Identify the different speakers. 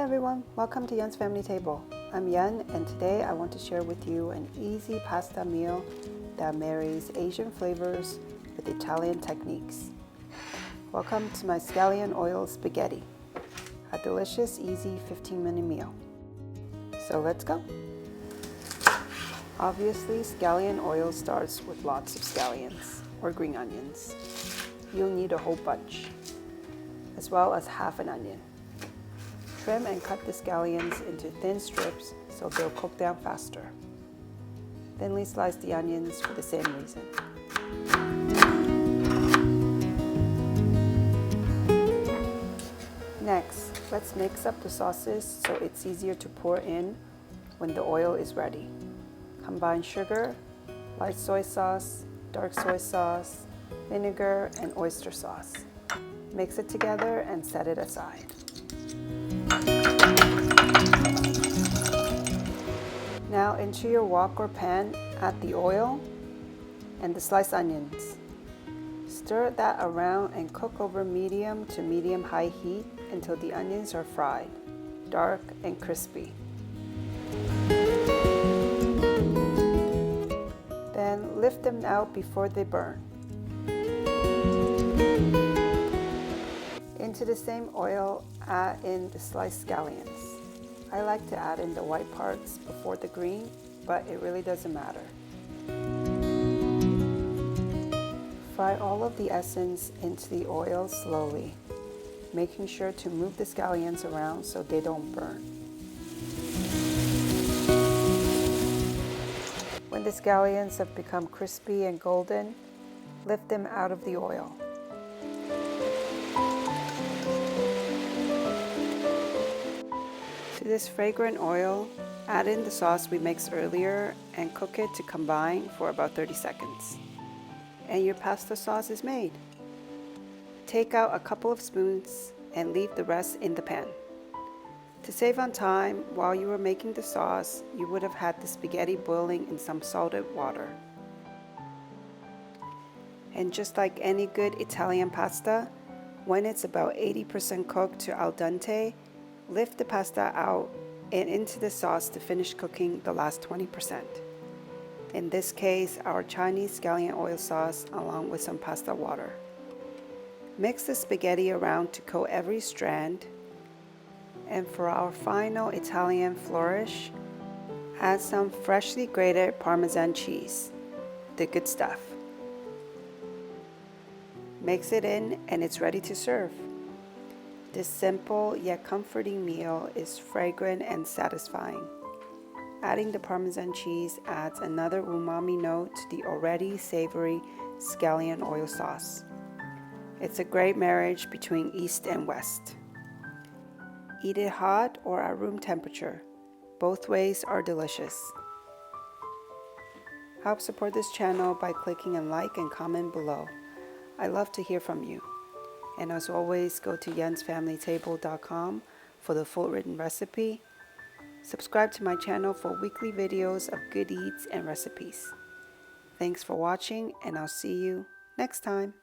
Speaker 1: everyone, welcome to Yen's Family Table. I'm Yen, and today I want to share with you an easy pasta meal that marries Asian flavors with Italian techniques. Welcome to my scallion oil spaghetti, a delicious, easy 15-minute meal. So let's go. Obviously, scallion oil starts with lots of scallions or green onions. You'll need a whole bunch, as well as half an onion. Trim and cut the scallions into thin strips so they'll cook down faster. Thinly slice the onions for the same reason. Next, let's mix up the sauces so it's easier to pour in when the oil is ready. Combine sugar, light soy sauce, dark soy sauce, vinegar, and oyster sauce. Mix it together and set it aside. Now into your wok or pan, add the oil and the sliced onions. Stir that around and cook over medium to medium-high heat until the onions are fried, dark and crispy. Then lift them out before they burn. Into the same oil, add in the sliced scallions. I like to add in the white parts before the green, but it really doesn't matter. Fry all of the essence into the oil slowly, making sure to move the scallions around so they don't burn. When the scallions have become crispy and golden, lift them out of the oil. To this fragrant oil, add in the sauce we mixed earlier and cook it to combine for about 30 seconds. And your pasta sauce is made. Take out a couple of spoons and leave the rest in the pan. To save on time, while you were making the sauce, you would have had the spaghetti boiling in some salted water. And just like any good Italian pasta, when it's about 80% cooked to al dente, lift the pasta out and into the sauce to finish cooking the last 20%. In this case, our Chinese scallion oil sauce along with some pasta water. Mix the spaghetti around to coat every strand. And for our final Italian flourish, add some freshly grated Parmesan cheese, the good stuff. Mix it in and it's ready to serve. This simple yet comforting meal is fragrant and satisfying. Adding the Parmesan cheese adds another umami note to the already savory scallion oil sauce. It's a great marriage between East and West. Eat it hot or at room temperature. Both ways are delicious. Help support this channel by clicking and like and comment below. I love to hear from you. And as always, go to yensfamilytable.com for the full written recipe. Subscribe to my channel for weekly videos of good eats and recipes. Thanks for watching, and I'll see you next time.